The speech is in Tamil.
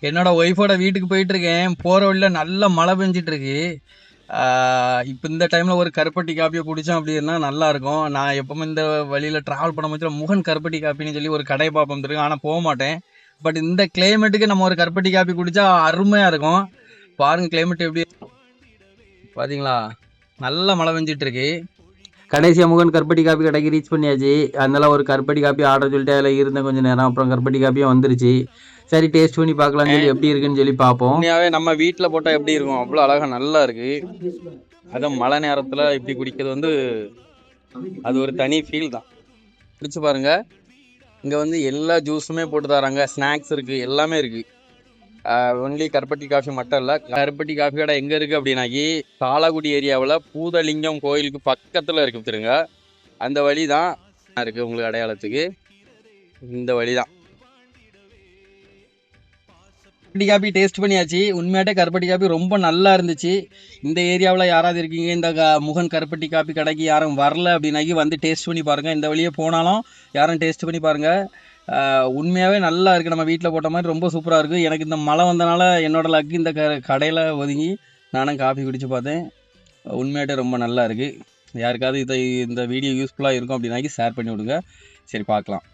என்னோட ஒய்ஃபோட வீட்டுக்கு போயிட்டு இருக்கேன். போற வழியில நல்ல மழை பெஞ்சிட்டு இருக்கு. இப்போ இந்த டைம்ல ஒரு கருப்பட்டி காப்பியை குடிச்சோம் அப்படின்னா நல்லா இருக்கும். நான் எப்பவுமே இந்த வழியில டிராவல் பண்ண போது முகன் கருப்பட்டி காப்பின்னு சொல்லி ஒரு கடை பார்ப்போம் தெரியும், ஆனா போக மாட்டேன். பட் இந்த கிளைமேட்டுக்கு நம்ம ஒரு கருப்பட்டி காப்பி குடிச்சா அருமையா இருக்கும். பாருங்க கிளைமேட் எப்படி பாத்தீங்களா, நல்ல மழை பெஞ்சிட்டு இருக்கு. கடைசியா முகன் கருப்பட்டி காப்பி கடைக்கு ரீச் பண்ணியாச்சு. அதனால ஒரு கருப்பட்டி காப்பி ஆர்டர் சொல்லிட்டு அதில் இருந்த கொஞ்சம் நேரம், அப்புறம் கருப்பட்டி காப்பியும் வந்துருச்சு. சரி டேஸ்ட் பண்ணி பார்க்கலாம்னு சொல்லி எப்படி இருக்குன்னு சொல்லி பார்ப்போம். உண்மையாவே நம்ம வீட்டில் போட்டால் எப்படி இருக்கும், அவ்வளோ அழகா நல்லா இருக்கு. அதுவும் மழை நேரத்தில் இப்படி குடிக்கிறது வந்து அது ஒரு தனி ஃபீல் தான். குடிச்சு பாருங்க. இங்கே வந்து எல்லா ஜூஸுமே போட்டு தராங்க, ஸ்நாக்ஸ் இருக்கு, எல்லாமே இருக்கு. ஒன்லி கருப்பட்டி காஃபி மட்டும் இல்லை. கருப்பட்டி காஃபி கடை எங்கே இருக்குது அப்படின்னாக்கி சாலக்குடி ஏரியாவில் பூதலிங்கம் கோயிலுக்கு பக்கத்தில் இருக்கு திருங்க. அந்த வழி தான் இருக்குது உங்களுக்கு அடையாளத்துக்கு. இந்த வழி தான். கருப்பட்டி காப்பி டேஸ்ட் பண்ணியாச்சு. உண்மையாட்டே கருப்பட்டி காப்பி ரொம்ப நல்லா இருந்துச்சு. இந்த ஏரியாவில் யாராவது இருக்கீங்க, இந்த முகன் கருப்பட்டி காப்பி கடைக்கு யாரும் வரல அப்படின்னாக்கி வந்து டேஸ்ட் பண்ணி பாருங்கள். இந்த வழியே போனாலும் யாரும் டேஸ்ட் பண்ணி பாருங்கள். உண்மையாகவே நல்லா இருக்குது. நம்ம வீட்டில் போட்ட மாதிரி ரொம்ப சூப்பராக இருக்குது. எனக்கு இந்த மழை வந்தனால என்னோட லக்கு இந்த கடையில் ஒதுங்கி நானும் காஃபி குடிச்சு பார்த்தேன். உண்மையாட்டே ரொம்ப நல்லா இருக்குது. யாருக்காவது இந்த வீடியோ யூஸ்ஃபுல்லாக இருக்கும் அப்படின்னாக்கி ஷேர் பண்ணி விடுங்க. சரி பார்க்கலாம்.